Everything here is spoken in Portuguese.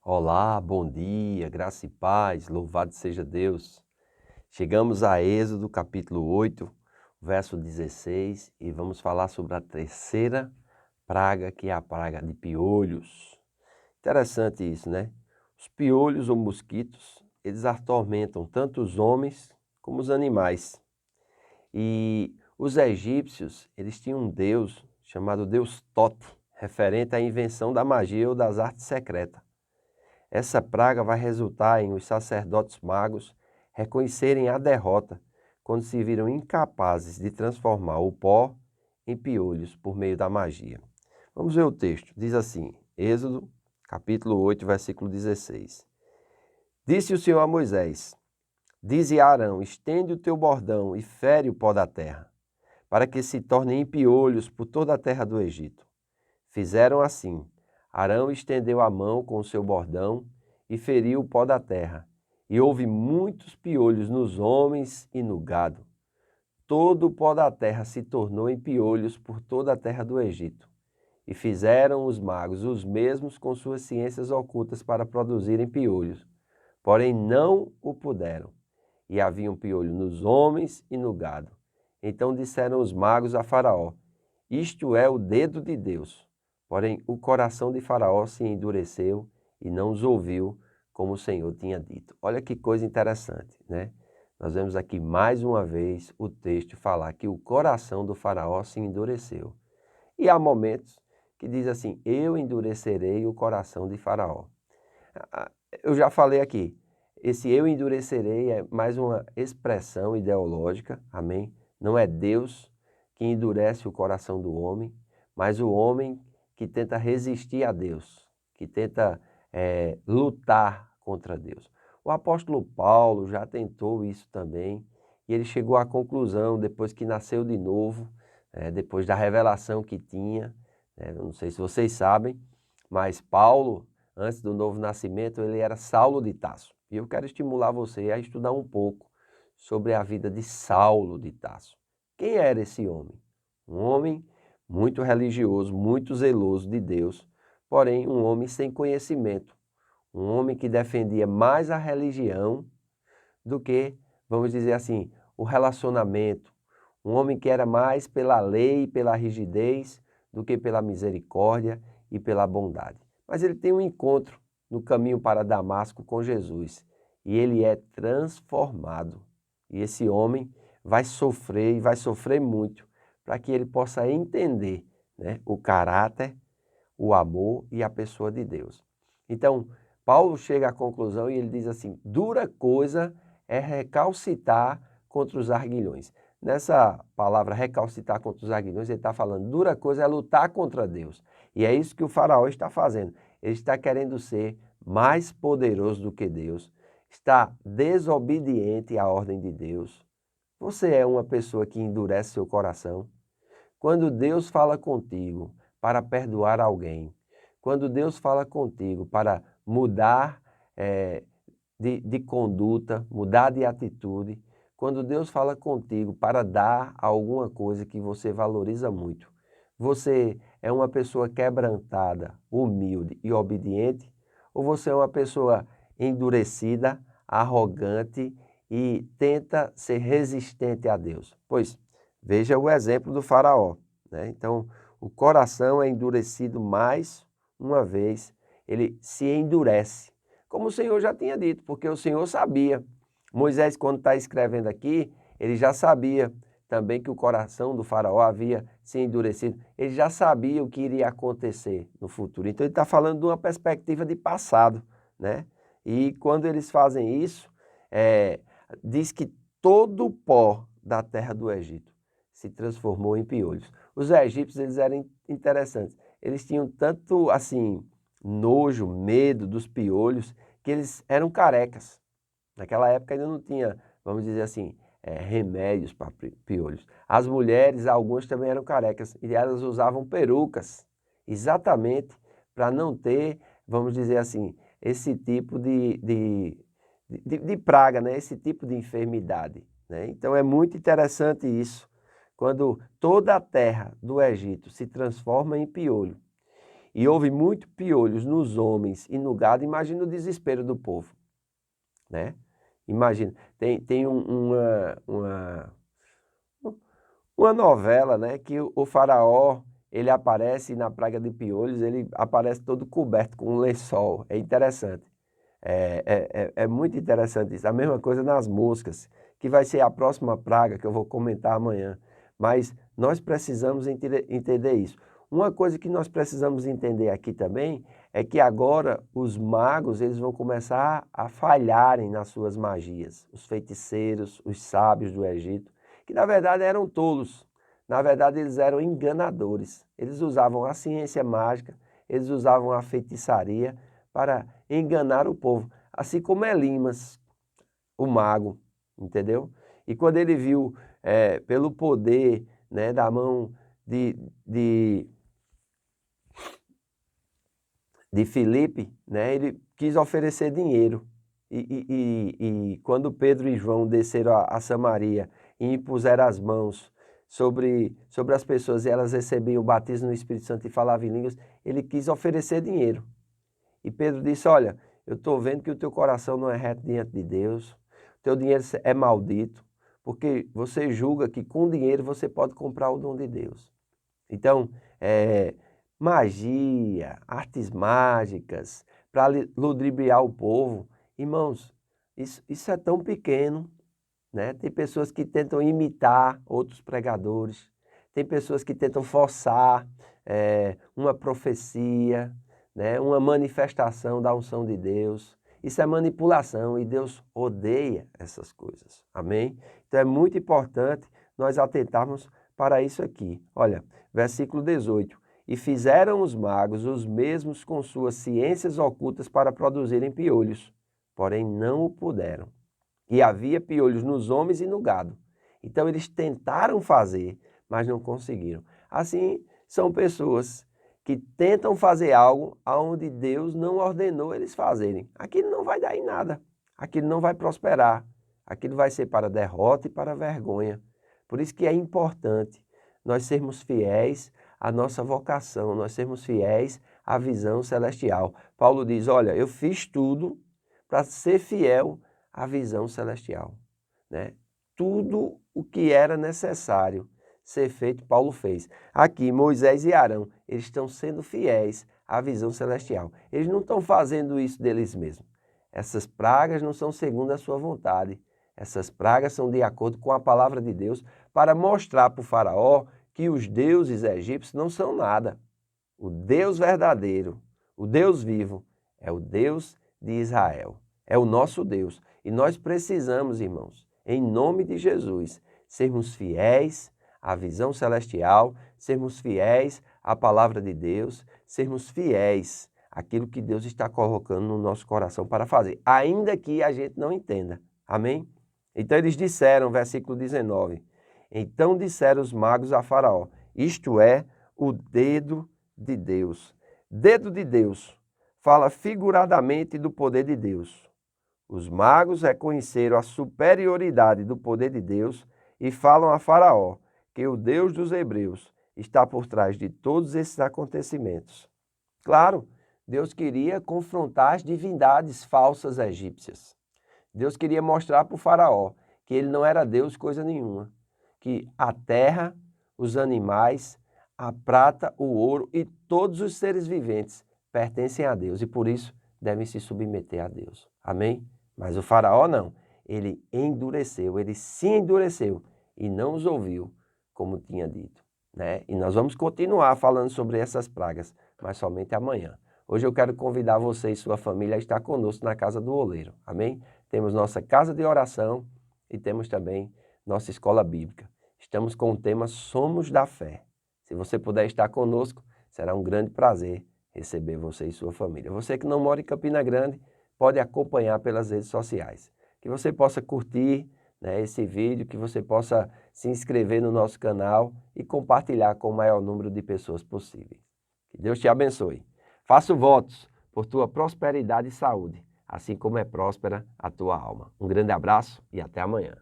Olá, bom dia, graça e paz, louvado seja Deus. Chegamos a Êxodo capítulo 8, verso 16 e vamos falar sobre a terceira praga, que é a praga de piolhos. Interessante isso, né? Os piolhos ou mosquitos, eles atormentam tanto os homens como os animais. E os egípcios, eles tinham um deus chamado Deus Tote, referente à invenção da magia ou das artes secretas. Essa praga vai resultar em os sacerdotes magos reconhecerem a derrota quando se viram incapazes de transformar o pó em piolhos por meio da magia. Vamos ver o texto. Diz assim, Êxodo, capítulo 8, versículo 16. Disse o Senhor a Moisés, dize a Arão, estende o teu bordão e fere o pó da terra, para que se tornem em piolhos por toda a terra do Egito. Fizeram assim. Arão estendeu a mão com o seu bordão e feriu o pó da terra. E houve muitos piolhos nos homens e no gado. Todo o pó da terra se tornou em piolhos por toda a terra do Egito. E fizeram os magos os mesmos com suas ciências ocultas para produzirem piolhos. Porém não o puderam. E havia um piolho nos homens e no gado. Então disseram os magos a Faraó, isto é o dedo de Deus. Porém, o coração de Faraó se endureceu e não os ouviu, como o Senhor tinha dito. Olha que coisa interessante, né? Nós vemos aqui mais uma vez o texto falar que o coração do Faraó se endureceu. E há momentos que diz assim, eu endurecerei o coração de Faraó. Eu já falei aqui, esse eu endurecerei é mais uma expressão ideológica, amém? Não é Deus que endurece o coração do homem, mas o homem que tenta resistir a Deus, que tenta lutar contra Deus. O apóstolo Paulo já tentou isso também, e ele chegou à conclusão, depois que nasceu de novo, depois da revelação que tinha, não sei se vocês sabem, mas Paulo, antes do novo nascimento, ele era Saulo de Tarso. E eu quero estimular você a estudar um pouco sobre a vida de Saulo de Tarso. Quem era esse homem? Um homem muito religioso, muito zeloso de Deus, porém um homem sem conhecimento. Um homem que defendia mais a religião do que, vamos dizer assim, o relacionamento. Um homem que era mais pela lei e pela rigidez do que pela misericórdia e pela bondade. Mas ele tem um encontro no caminho para Damasco com Jesus e ele é transformado. E esse homem vai sofrer e vai sofrer muito para que ele possa entender, né, o caráter, o amor e a pessoa de Deus. Então, Paulo chega à conclusão e ele diz assim, dura coisa é recalcitar contra os arguilhões. Nessa palavra recalcitar contra os arguilhões, ele está falando, dura coisa é lutar contra Deus. E é isso que o faraó está fazendo. Ele está querendo ser mais poderoso do que Deus, está desobediente à ordem de Deus. Você é uma pessoa que endurece seu coração. Quando Deus fala contigo para perdoar alguém, quando Deus fala contigo para mudar de conduta, mudar de atitude, quando Deus fala contigo para dar alguma coisa que você valoriza muito, você é uma pessoa quebrantada, humilde e obediente, ou você é uma pessoa endurecida, arrogante e tenta ser resistente a Deus? Pois, veja o exemplo do faraó, né? Então, o coração é endurecido mais uma vez, ele se endurece. Como o Senhor já tinha dito, porque o Senhor sabia. Moisés, quando está escrevendo aqui, ele já sabia também que o coração do faraó havia se endurecido. Ele já sabia o que iria acontecer no futuro. Então ele está falando de uma perspectiva de passado, né? E quando eles fazem isso, diz que todo o pó da terra do Egito se transformou em piolhos. Os egípcios, eles eram interessantes. Eles tinham tanto, assim, nojo, medo dos piolhos, que eles eram carecas. Naquela época ainda não tinha, vamos dizer assim, remédios para piolhos. As mulheres, algumas também eram carecas, e elas usavam perucas, exatamente para não ter, vamos dizer assim, esse tipo de praga, né? Esse tipo de enfermidade, né? Então é muito interessante isso, quando toda a terra do Egito se transforma em piolho. e houve muito piolhos nos homens e no gado, imagina o desespero do povo, né? Imagina, tem uma novela, né, que o faraó, ele aparece na praga de piolhos, ele aparece todo coberto com um lençol, é interessante. É muito interessante isso. A mesma coisa nas moscas, que vai ser a próxima praga que eu vou comentar amanhã. Mas nós precisamos entender isso. Uma coisa que nós precisamos entender aqui também é que agora os magos eles vão começar a falharem nas suas magias. Os feiticeiros, os sábios do Egito, que na verdade eram tolos. Na verdade eles eram enganadores. Eles usavam a ciência mágica, eles usavam a feitiçaria para enganar o povo, assim como Elimas, o mago, entendeu? E quando ele viu pelo poder, né, da mão de Filipe, né, ele quis oferecer dinheiro. E quando Pedro e João desceram a Samaria e impuseram as mãos sobre as pessoas e elas recebiam o batismo no Espírito Santo e falavam em línguas, ele quis oferecer dinheiro. E Pedro disse, olha, eu estou vendo que o teu coração não é reto diante de Deus, o teu dinheiro é maldito, porque você julga que com dinheiro você pode comprar o dom de Deus. Então, magia, artes mágicas, para ludibriar o povo, irmãos, isso é tão pequeno, né? Tem pessoas que tentam imitar outros pregadores, tem pessoas que tentam forçar uma profecia, né, uma manifestação da unção de Deus. Isso é manipulação e Deus odeia essas coisas. Amém? Então é muito importante nós atentarmos para isso aqui. Olha, versículo 18. E fizeram os magos os mesmos com suas ciências ocultas para produzirem piolhos, porém não o puderam. E havia piolhos nos homens e no gado. Então eles tentaram fazer, mas não conseguiram. Assim, são pessoas que tentam fazer algo aonde Deus não ordenou eles fazerem. Aquilo não vai dar em nada, aquilo não vai prosperar, aquilo vai ser para derrota e para vergonha. Por isso que é importante nós sermos fiéis à nossa vocação, nós sermos fiéis à visão celestial. Paulo diz, olha, eu fiz tudo para ser fiel à visão celestial, né? Tudo o que era necessário ser feito, Paulo fez. Aqui, Moisés e Arão, eles estão sendo fiéis à visão celestial. Eles não estão fazendo isso deles mesmos. Essas pragas não são segundo a sua vontade. Essas pragas são de acordo com a palavra de Deus para mostrar para o faraó que os deuses egípcios não são nada. O Deus verdadeiro, o Deus vivo, é o Deus de Israel. É o nosso Deus. E nós precisamos, irmãos, em nome de Jesus, sermos fiéis à visão celestial, sermos fiéis à palavra de Deus, sermos fiéis àquilo que Deus está colocando no nosso coração para fazer, ainda que a gente não entenda. Amém? Então eles disseram, versículo 19, então disseram os magos a Faraó, isto é, o dedo de Deus. Dedo de Deus fala figuradamente do poder de Deus. Os magos reconheceram a superioridade do poder de Deus e falam a Faraó que o Deus dos hebreus está por trás de todos esses acontecimentos. Claro, Deus queria confrontar as divindades falsas egípcias. Deus queria mostrar para o Faraó que ele não era Deus coisa nenhuma, que a terra, os animais, a prata, o ouro e todos os seres viventes pertencem a Deus e por isso devem se submeter a Deus. Amém? Mas o Faraó não. Ele endureceu, ele se endureceu e não os ouviu, como tinha dito, né? E nós vamos continuar falando sobre essas pragas, mas somente amanhã. Hoje eu quero convidar você e sua família a estar conosco na Casa do Oleiro. Amém? Temos nossa casa de oração e temos também nossa escola bíblica. Estamos com o tema Somos da Fé. Se você puder estar conosco, será um grande prazer receber você e sua família. Você que não mora em Campina Grande, pode acompanhar pelas redes sociais. Que você possa curtir, né, esse vídeo, que você possa se inscrever no nosso canal e compartilhar com o maior número de pessoas possível. Que Deus te abençoe. Faço votos por tua prosperidade e saúde, assim como é próspera a tua alma. Um grande abraço e até amanhã.